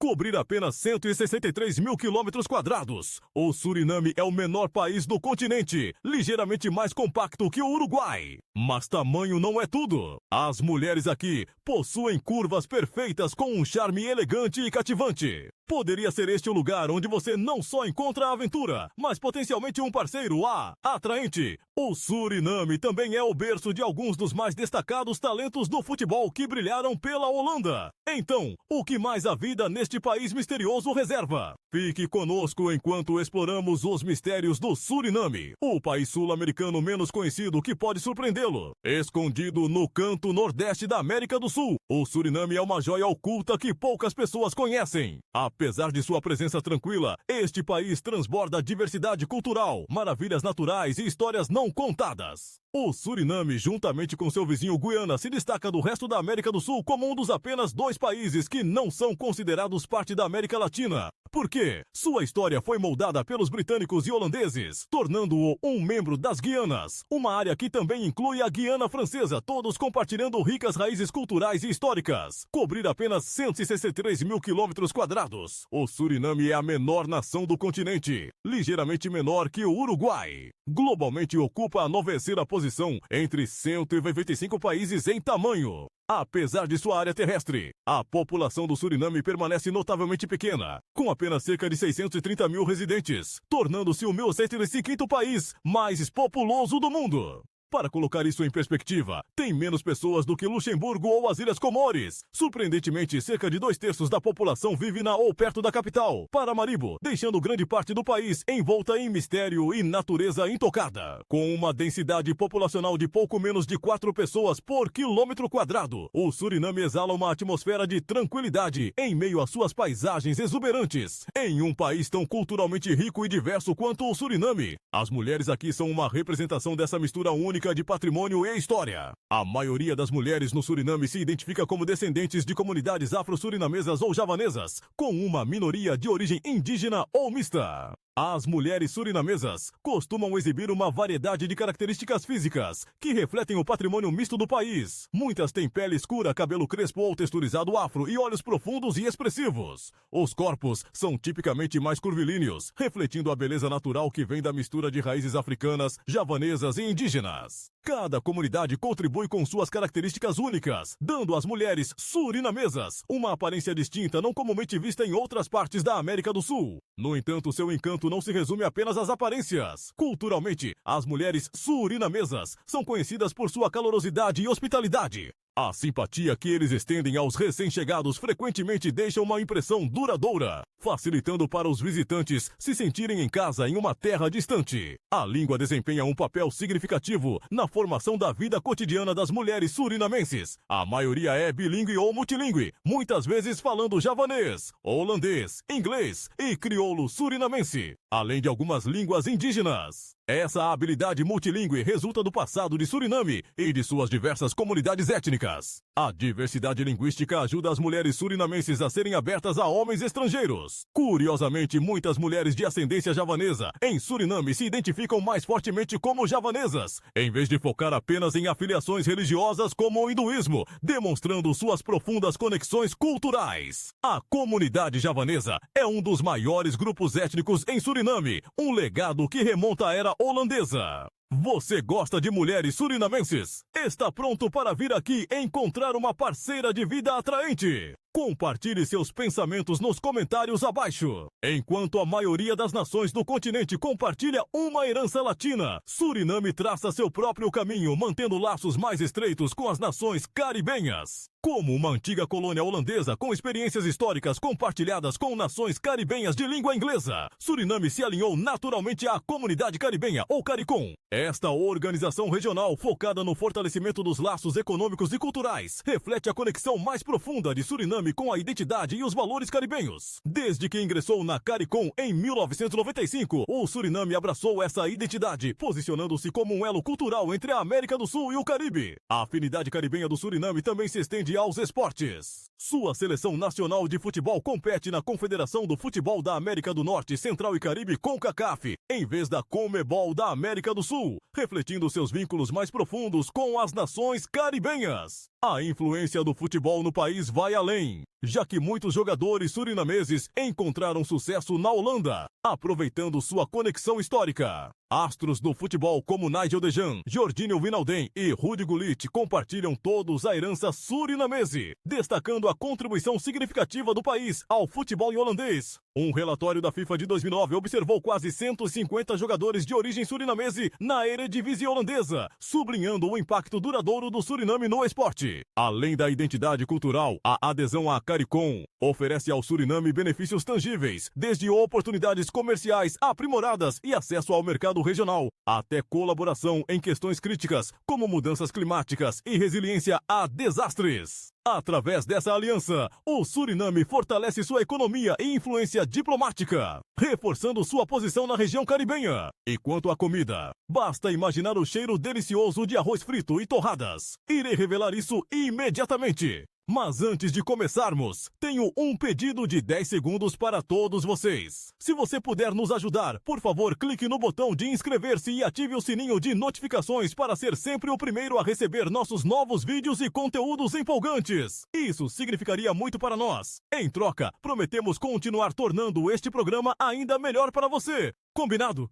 cobrir apenas 163 mil quilômetros quadrados. O Suriname é o menor país do continente, ligeiramente mais compacto que o Uruguai. Mas tamanho não é tudo. As mulheres aqui possuem curvas perfeitas com um charme elegante e cativante. Poderia ser este o lugar onde você não só encontra a aventura, mas potencialmente um parceiro atraente. O Suriname também é o berço de alguns dos mais destacados talentos do futebol que brilharam pela Holanda. Então, o que mais a vida neste país misterioso reserva? Fique conosco enquanto exploramos os mistérios do Suriname, o país sul-americano menos conhecido que pode surpreendê-lo. Escondido no canto nordeste da América do Sul, o Suriname é uma joia oculta que poucas pessoas conhecem. Apesar de sua presença tranquila, este país transborda diversidade cultural, maravilhas naturais e histórias não contadas. O Suriname, juntamente com seu vizinho Guiana, se destaca do resto da América do Sul como um dos apenas 2 países que não são considerados parte da América Latina. Porque sua história foi moldada pelos britânicos e holandeses, tornando-o um membro das Guianas, uma área que também inclui a Guiana Francesa, todos compartilhando ricas raízes culturais e históricas. Cobrir apenas 163 mil quilômetros quadrados, o Suriname é a menor nação do continente, ligeiramente menor que o Uruguai. Globalmente ocupa a 90ª posição entre 195 países em tamanho. Apesar de sua área terrestre, a população do Suriname permanece notavelmente pequena, com apenas cerca de 630 mil residentes, tornando-se o 1.105º país mais populoso do mundo. Para colocar isso em perspectiva, tem menos pessoas do que Luxemburgo ou as Ilhas Comores. Surpreendentemente, cerca de 2/3 da população vive na ou perto da capital, Paramaribo, deixando grande parte do país envolta em mistério e natureza intocada. Com uma densidade populacional de pouco menos de 4 pessoas por quilômetro quadrado, o Suriname exala uma atmosfera de tranquilidade em meio às suas paisagens exuberantes. Em um país tão culturalmente rico e diverso quanto o Suriname, as mulheres aqui são uma representação dessa mistura única de patrimônio e história. A maioria das mulheres no Suriname se identifica como descendentes de comunidades afro-surinamesas ou javanesas, com uma minoria de origem indígena ou mista. As mulheres surinamesas costumam exibir uma variedade de características físicas que refletem o patrimônio misto do país. Muitas têm pele escura, cabelo crespo ou texturizado afro e olhos profundos e expressivos. Os corpos são tipicamente mais curvilíneos, refletindo a beleza natural que vem da mistura de raízes africanas, javanesas e indígenas. Cada comunidade contribui com suas características únicas, dando às mulheres surinamesas uma aparência distinta não comumente vista em outras partes da América do Sul. No entanto, seu encanto não se resume apenas às aparências. Culturalmente, as mulheres surinamesas são conhecidas por sua calorosidade e hospitalidade. A simpatia que eles estendem aos recém-chegados frequentemente deixa uma impressão duradoura, facilitando para os visitantes se sentirem em casa em uma terra distante. A língua desempenha um papel significativo na formação da vida cotidiana das mulheres surinamenses. A maioria é bilíngue ou multilíngue, muitas vezes falando javanês, holandês, inglês e crioulo surinamense, além de algumas línguas indígenas. Essa habilidade multilingüe resulta do passado de Suriname e de suas diversas comunidades étnicas. A diversidade linguística ajuda as mulheres surinamenses a serem abertas a homens estrangeiros. Curiosamente, muitas mulheres de ascendência javanesa em Suriname se identificam mais fortemente como javanesas, em vez de focar apenas em afiliações religiosas como o hinduísmo, demonstrando suas profundas conexões culturais. A comunidade javanesa é um dos maiores grupos étnicos em Suriname, um legado que remonta à era holandesa. Você gosta de mulheres surinamenses? Está pronto para vir aqui encontrar uma parceira de vida atraente? Compartilhe seus pensamentos nos comentários abaixo. Enquanto a maioria das nações do continente compartilha uma herança latina, Suriname traça seu próprio caminho, mantendo laços mais estreitos com as nações caribenhas. Como uma antiga colônia holandesa com experiências históricas compartilhadas com nações caribenhas de língua inglesa, Suriname se alinhou naturalmente à comunidade caribenha ou CARICOM. Esta organização regional, focada no fortalecimento dos laços econômicos e culturais, reflete a conexão mais profunda de Suriname com a identidade e os valores caribenhos. Desde que ingressou na CARICOM em 1995, o Suriname abraçou essa identidade, posicionando-se como um elo cultural entre a América do Sul e o Caribe. A afinidade caribenha do Suriname também se estende aos esportes. Sua seleção nacional de futebol compete na Confederação do Futebol da América do Norte, Central e Caribe, CONCACAF, em vez da CONMEBOL da América do Sul, refletindo seus vínculos mais profundos com as nações caribenhas. A influência do futebol no país vai além, já que muitos jogadores surinameses encontraram sucesso na Holanda, aproveitando sua conexão histórica. Astros do futebol como Nigel Dejan, Jorginho Wijnaldum e Rudy Gullit compartilham todos a herança surinamese, destacando a contribuição significativa do país ao futebol holandês. Um relatório da FIFA de 2009 observou quase 150 jogadores de origem surinamese na Eredivisie holandesa, sublinhando o impacto duradouro do Suriname no esporte. Além da identidade cultural, a adesão à CARICOM oferece ao Suriname benefícios tangíveis, desde oportunidades comerciais aprimoradas e acesso ao mercado regional, até colaboração em questões críticas, como mudanças climáticas e resiliência a desastres. Através dessa aliança, o Suriname fortalece sua economia e influência diplomática, reforçando sua posição na região caribenha. E quanto à comida, basta imaginar o cheiro delicioso de arroz frito e torradas. Irei revelar isso imediatamente. Mas antes de começarmos, tenho um pedido de 10 segundos para todos vocês. Se você puder nos ajudar, por favor, clique no botão de inscrever-se e ative o sininho de notificações para ser sempre o primeiro a receber nossos novos vídeos e conteúdos empolgantes. Isso significaria muito para nós. Em troca, prometemos continuar tornando este programa ainda melhor para você. Combinado?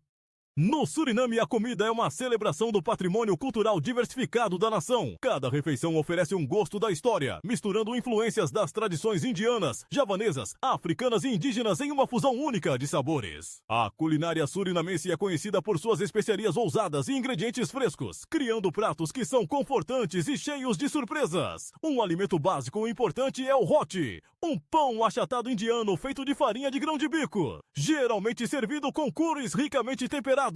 No Suriname, a comida é uma celebração do patrimônio cultural diversificado da nação. Cada refeição oferece um gosto da história, misturando influências das tradições indianas, javanesas, africanas e indígenas em uma fusão única de sabores. A culinária surinamense é conhecida por suas especiarias ousadas e ingredientes frescos, criando pratos que são confortantes e cheios de surpresas. Um alimento básico importante é o roti, um pão achatado indiano feito de farinha de grão de bico, geralmente servido com curries ricamente temperados.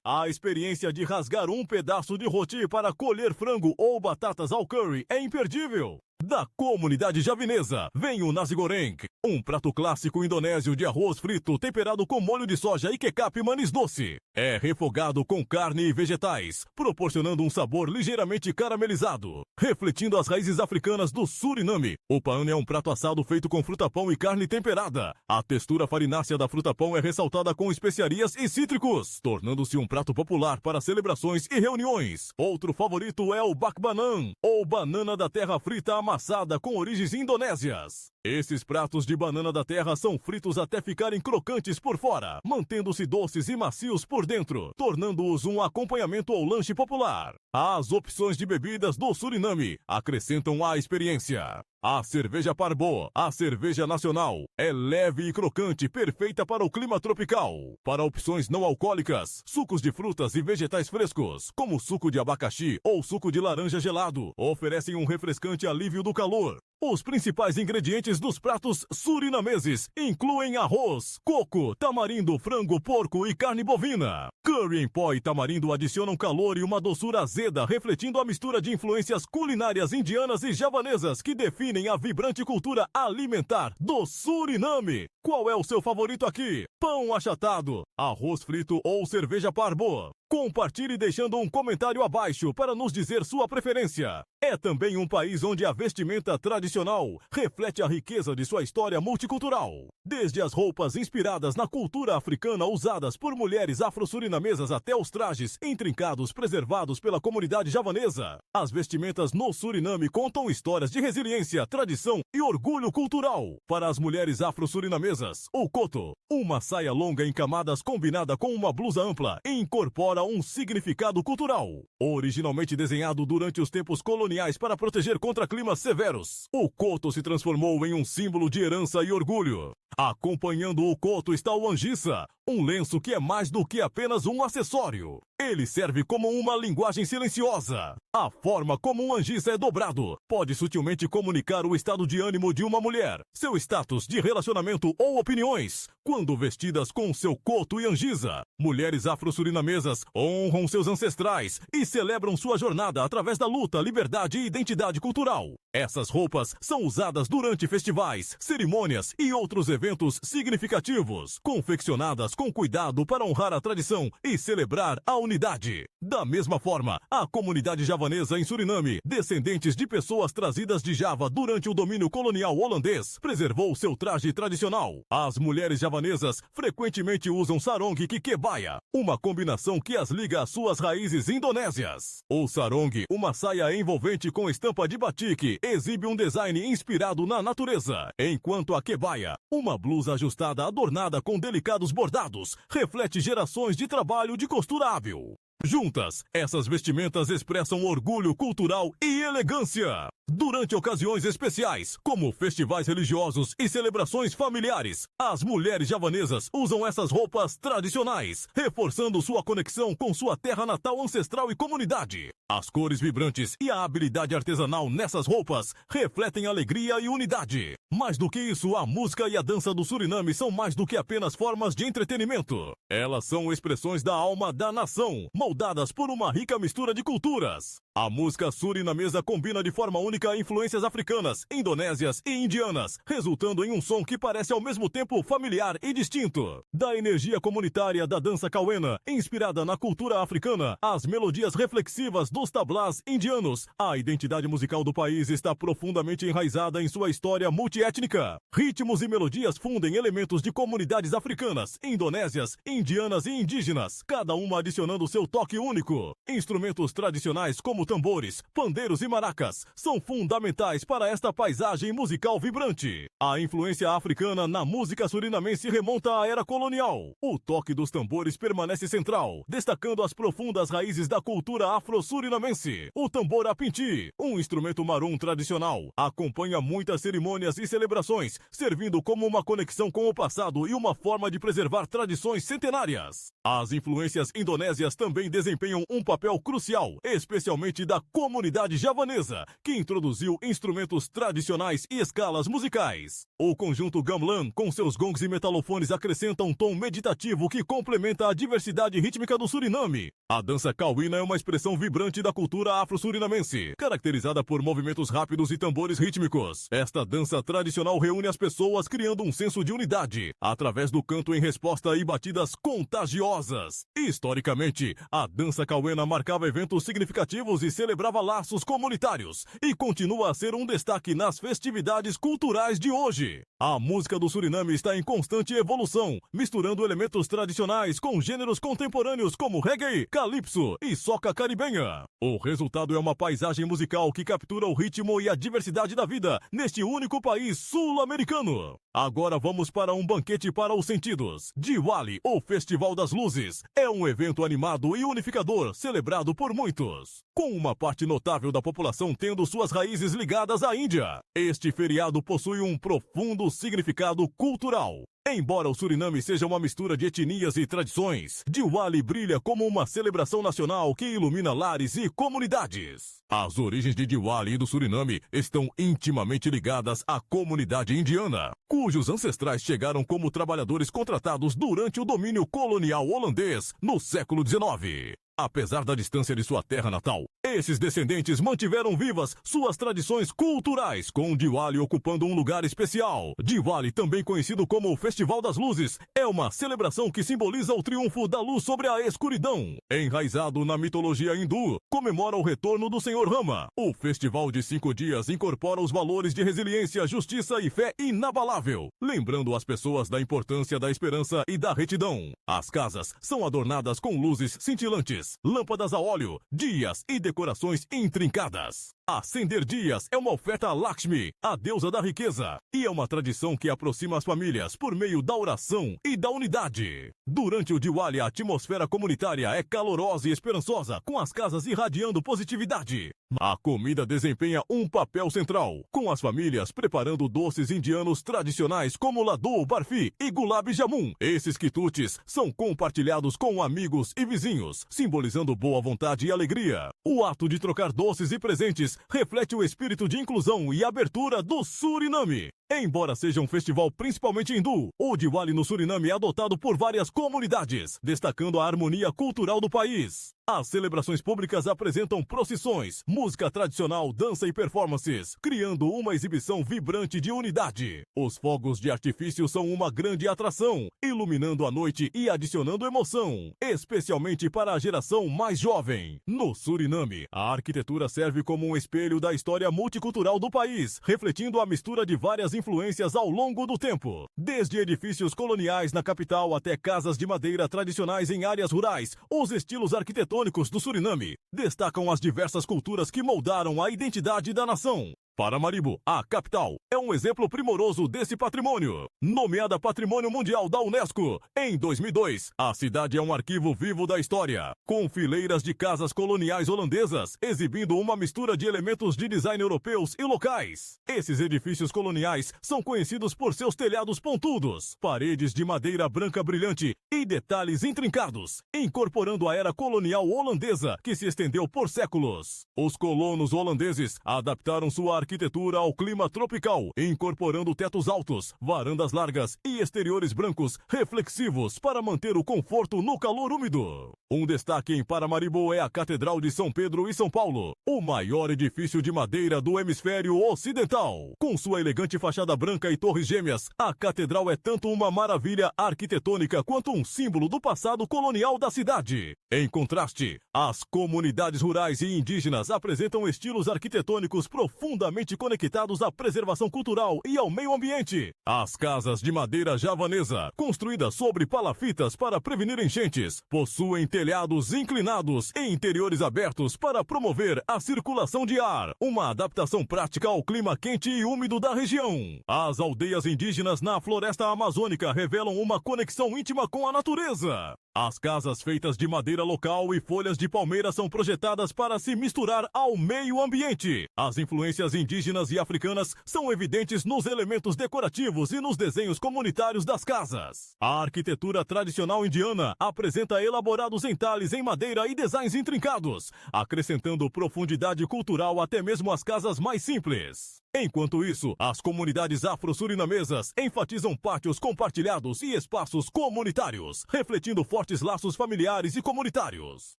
A experiência de rasgar um pedaço de roti para colher frango ou batatas ao curry é imperdível. Da comunidade javanesa, vem o nasi goreng, um prato clássico indonésio de arroz frito temperado com molho de soja e kecap manis doce. É refogado com carne e vegetais, proporcionando um sabor ligeiramente caramelizado, refletindo as raízes africanas do Suriname. O pão é um prato assado feito com fruta-pão e carne temperada. A textura farinácea da fruta-pão é ressaltada com especiarias e cítricos, tornando-se um prato popular para celebrações e reuniões. Outro favorito é o bakbanan, ou banana da terra frita amassada com origens indonésias. Esses pratos de banana da terra são fritos até ficarem crocantes por fora, mantendo-se doces e macios por dentro, tornando-os um acompanhamento ao lanche popular. As opções de bebidas do Suriname acrescentam à experiência. A cerveja Parbo, a cerveja nacional, é leve e crocante, perfeita para o clima tropical. Para opções não alcoólicas, sucos de frutas e vegetais frescos, como suco de abacaxi ou suco de laranja gelado, oferecem um refrescante alívio do calor. Os principais ingredientes dos pratos surinameses incluem arroz, coco, tamarindo, frango, porco e carne bovina. Curry em pó e tamarindo adicionam calor e uma doçura azeda, refletindo a mistura de influências culinárias indianas e javanesas que definem a vibrante cultura alimentar do Suriname. Qual é o seu favorito aqui? Pão achatado, arroz frito ou cerveja Parbo? Compartilhe deixando um comentário abaixo para nos dizer sua preferência. É também um país onde a vestimenta tradicional reflete a riqueza de sua história multicultural. Desde as roupas inspiradas na cultura africana usadas por mulheres afro-surinamesas até os trajes intrincados preservados pela comunidade javanesa, as vestimentas no Suriname contam histórias de resiliência, tradição e orgulho cultural. Para as mulheres afro-surinamesas, o koto, uma saia longa em camadas combinada com uma blusa ampla, incorpora um significado cultural. Originalmente desenhado durante os tempos coloniais para proteger contra climas severos, o koto se transformou em um símbolo de herança e orgulho. Acompanhando o koto está o anjissa, um lenço que é mais do que apenas um acessório. Ele serve como uma linguagem silenciosa. A forma como um anjissa é dobrado pode sutilmente comunicar o estado de ânimo de uma mulher, seu status de relacionamento ou opiniões. Quando vestidas com seu koto e anjissa, mulheres afro-surinamesas honram seus ancestrais e celebram sua jornada através da luta, liberdade e identidade cultural. Essas roupas são usadas durante festivais, cerimônias e outros eventos significativos, confeccionadas com cuidado para honrar a tradição e celebrar a unidade. Da mesma forma, a comunidade javanesa em Suriname, descendentes de pessoas trazidas de Java durante o domínio colonial holandês, preservou seu traje tradicional. As mulheres javanesas frequentemente usam sarong e kebaya, uma combinação que as liga às suas raízes indonésias. O sarong, uma saia envolvente com estampa de batik, exibe um design inspirado na natureza, enquanto a kebaya, uma blusa ajustada adornada com delicados bordados, reflete gerações de trabalho de costura hábil. Juntas, essas vestimentas expressam orgulho cultural e elegância. Durante ocasiões especiais, como festivais religiosos e celebrações familiares, as mulheres javanesas usam essas roupas tradicionais, reforçando sua conexão com sua terra natal ancestral e comunidade. As cores vibrantes e a habilidade artesanal nessas roupas refletem alegria e unidade. Mais do que isso, a música e a dança do Suriname são mais do que apenas formas de entretenimento. Elas são expressões da alma da nação, moldadas por uma rica mistura de culturas. A música surinamesa combina de forma única influências africanas, indonésias e indianas, resultando em um som que parece ao mesmo tempo familiar e distinto. Da energia comunitária da dança cauena, inspirada na cultura africana, às melodias reflexivas dos tablás indianos, a identidade musical do país está profundamente enraizada em sua história multiétnica. Ritmos e melodias fundem elementos de comunidades africanas, indonésias, indianas e indígenas, cada uma adicionando seu toque único. Instrumentos tradicionais como tambores, pandeiros e maracas são fundamentais para esta paisagem musical vibrante. A influência africana na música surinamense remonta à era colonial. O toque dos tambores permanece central, destacando as profundas raízes da cultura afro-surinamense. O tambor apinti, um instrumento marum tradicional, acompanha muitas cerimônias e celebrações, servindo como uma conexão com o passado e uma forma de preservar tradições centenárias. As influências indonésias também desempenham um papel crucial, especialmente da comunidade javanesa, que introduziu instrumentos tradicionais e escalas musicais. O conjunto gamelan, com seus gongs e metalofones, acrescenta um tom meditativo que complementa a diversidade rítmica do Suriname. A dança cauina é uma expressão vibrante da cultura afro-surinamense, caracterizada por movimentos rápidos e tambores rítmicos. Esta dança tradicional reúne as pessoas criando um senso de unidade, através do canto em resposta e batidas contagiosas. Historicamente, a dança cauena marcava eventos significativos e celebrava laços comunitários, e continua a ser um destaque nas festividades culturais de hoje. A música do Suriname está em constante evolução, misturando elementos tradicionais com gêneros contemporâneos como reggae, calypso e soca caribenha. O resultado é uma paisagem musical que captura o ritmo e a diversidade da vida neste único país sul-americano. Agora vamos para um banquete para os sentidos. Diwali, o Festival das Luzes, é um evento animado e unificador, celebrado por muitos, com uma parte notável da população tendo suas raízes ligadas à Índia. Este feriado possui um profundo significado cultural. Embora o Suriname seja uma mistura de etnias e tradições, Diwali brilha como uma celebração nacional que ilumina lares e comunidades. As origens de Diwali e do Suriname estão intimamente ligadas à comunidade indiana, cujos ancestrais chegaram como trabalhadores contratados durante o domínio colonial holandês no século XIX. Apesar da distância de sua terra natal, esses descendentes mantiveram vivas suas tradições culturais, com Diwali ocupando um lugar especial. Diwali, também conhecido como o Festival das Luzes, é uma celebração que simboliza o triunfo da luz sobre a escuridão. Enraizado na mitologia hindu, comemora o retorno do Senhor Rama. O festival de 5 dias incorpora os valores de resiliência, justiça e fé inabalável, lembrando as pessoas da importância da esperança e da retidão. As casas são adornadas com luzes cintilantes, lâmpadas a óleo, dias e decorações intrincadas. Acender dias é uma oferta a Lakshmi, a deusa da riqueza, e é uma tradição que aproxima as famílias por meio da oração e da unidade. Durante o Diwali, a atmosfera comunitária é calorosa e esperançosa, com as casas irradiando positividade. A comida desempenha um papel central, com as famílias preparando doces indianos tradicionais como laddu, barfi e gulab jamun. Esses quitutes são compartilhados com amigos e vizinhos, simbolizando boa vontade e alegria. O ato de trocar doces e presentes reflete o espírito de inclusão e abertura do Suriname. Embora seja um festival principalmente hindu, o Diwali no Suriname é adotado por várias comunidades, destacando a harmonia cultural do país. As celebrações públicas apresentam procissões, música tradicional, dança e performances, criando uma exibição vibrante de unidade. Os fogos de artifício são uma grande atração, iluminando a noite e adicionando emoção, especialmente para a geração mais jovem. No Suriname, a arquitetura serve como um espelho da história multicultural do país, refletindo a mistura de várias influências ao longo do tempo. Desde edifícios coloniais na capital até casas de madeira tradicionais em áreas rurais, os estilos arquitetônicos do Suriname destacam as diversas culturas que moldaram a identidade da nação. Paramaribo, a capital, é um exemplo primoroso desse patrimônio. Nomeada Patrimônio Mundial da Unesco, em 2002, a cidade é um arquivo vivo da história, com fileiras de casas coloniais holandesas, exibindo uma mistura de elementos de design europeus e locais. Esses edifícios coloniais são conhecidos por seus telhados pontudos, paredes de madeira branca brilhante e detalhes intrincados, incorporando a era colonial holandesa que se estendeu por séculos. Os colonos holandeses adaptaram sua arquitetura ao clima tropical, incorporando tetos altos, varandas largas e exteriores brancos reflexivos para manter o conforto no calor úmido. Um destaque em Paramaribo é a Catedral de São Pedro e São Paulo, o maior edifício de madeira do hemisfério ocidental. Com sua elegante fachada branca e torres gêmeas, a catedral é tanto uma maravilha arquitetônica quanto um símbolo do passado colonial da cidade. Em contraste, as comunidades rurais e indígenas apresentam estilos arquitetônicos profundamente conectados à preservação cultural e ao meio ambiente. As casas de madeira javanesa, construídas sobre palafitas para prevenir enchentes, possuem telhados inclinados e interiores abertos para promover a circulação de ar, uma adaptação prática ao clima quente e úmido da região. As aldeias indígenas na floresta amazônica revelam uma conexão íntima com a natureza. As casas feitas de madeira local e folhas de palmeira são projetadas para se misturar ao meio ambiente. As influências indígenas e africanas são evidentes nos elementos decorativos e nos desenhos comunitários das casas. A arquitetura tradicional indiana apresenta elaborados entalhes em madeira e designs intrincados, acrescentando profundidade cultural até mesmo às casas mais simples. Enquanto isso, as comunidades afro-surinamesas enfatizam pátios compartilhados e espaços comunitários, refletindo fortes laços familiares e comunitários.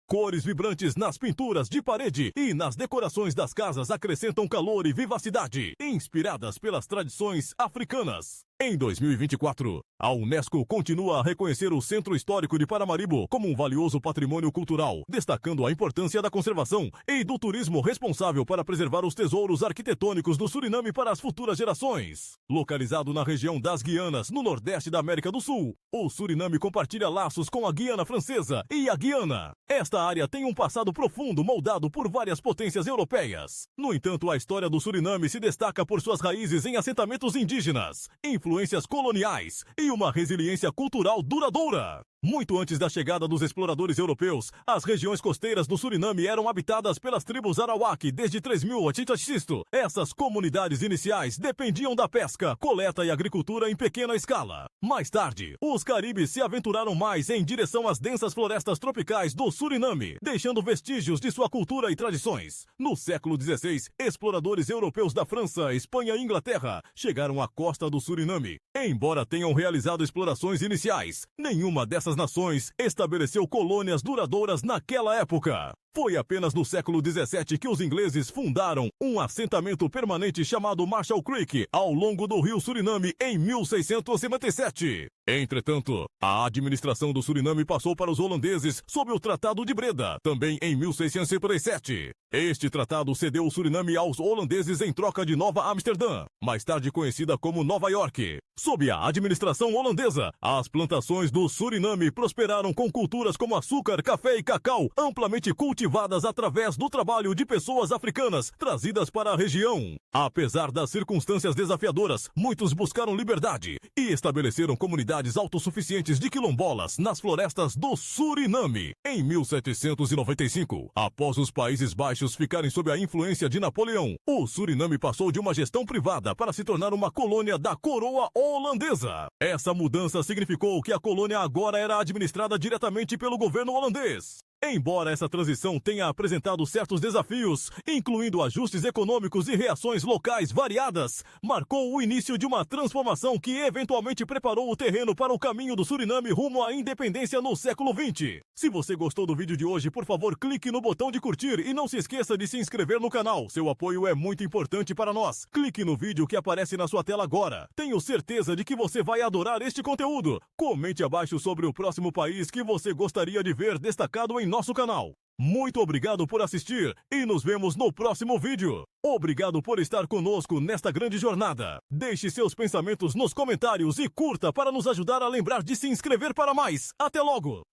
Cores vibrantes nas pinturas de parede e nas decorações das casas acrescentam calor e vivacidade, inspiradas pelas tradições africanas. Em 2024, a Unesco continua a reconhecer o Centro Histórico de Paramaribo como um valioso patrimônio cultural, destacando a importância da conservação e do turismo responsável para preservar os tesouros arquitetônicos do Suriname para as futuras gerações. Localizado na região das Guianas, no nordeste da América do Sul, o Suriname compartilha laços com a Guiana Francesa e a Guiana. Esta área tem um passado profundo moldado por várias potências europeias. No entanto, a história do Suriname se destaca por suas raízes em assentamentos indígenas, influências coloniais e uma resiliência cultural duradoura. Muito antes da chegada dos exploradores europeus, as regiões costeiras do Suriname eram habitadas pelas tribos Arawak desde 3000 a.C. Essas comunidades iniciais dependiam da pesca, coleta e agricultura em pequena escala. Mais tarde, os caribes se aventuraram mais em direção às densas florestas tropicais do Suriname, deixando vestígios de sua cultura e tradições. No século XVI, exploradores europeus da França, Espanha e Inglaterra chegaram à costa do Suriname. Embora tenham realizado explorações iniciais, nenhuma dessas nações estabeleceu colônias duradouras naquela época. Foi apenas no século XVII que os ingleses fundaram um assentamento permanente chamado Marshall Creek ao longo do rio Suriname em 1657. Entretanto, a administração do Suriname passou para os holandeses sob o Tratado de Breda, também em 1657. Este tratado cedeu o Suriname aos holandeses em troca de Nova Amsterdã, mais tarde conhecida como Nova York. Sob a administração holandesa, as plantações do Suriname prosperaram com culturas como açúcar, café e cacau amplamente cultivadas através do trabalho de pessoas africanas trazidas para a região. Apesar das circunstâncias desafiadoras, muitos buscaram liberdade e estabeleceram comunidades autossuficientes de quilombolas nas florestas do Suriname. Em 1795, após os Países Baixos ficarem sob a influência de Napoleão, o Suriname passou de uma gestão privada para se tornar uma colônia da coroa holandesa. Essa mudança significou que a colônia agora era administrada diretamente pelo governo holandês. Embora essa transição tenha apresentado certos desafios, incluindo ajustes econômicos e reações locais variadas, marcou o início de uma transformação que eventualmente preparou o terreno para o caminho do Suriname rumo à independência no século XX. Se você gostou do vídeo de hoje, por favor, clique no botão de curtir e não se esqueça de se inscrever no canal. Seu apoio é muito importante para nós. Clique no vídeo que aparece na sua tela agora. Tenho certeza de que você vai adorar este conteúdo. Comente abaixo sobre o próximo país que você gostaria de ver destacado em nosso canal. Muito obrigado por assistir e nos vemos no próximo vídeo. Obrigado por estar conosco nesta grande jornada. Deixe seus pensamentos nos comentários e curta para nos ajudar a lembrar de se inscrever para mais. Até logo!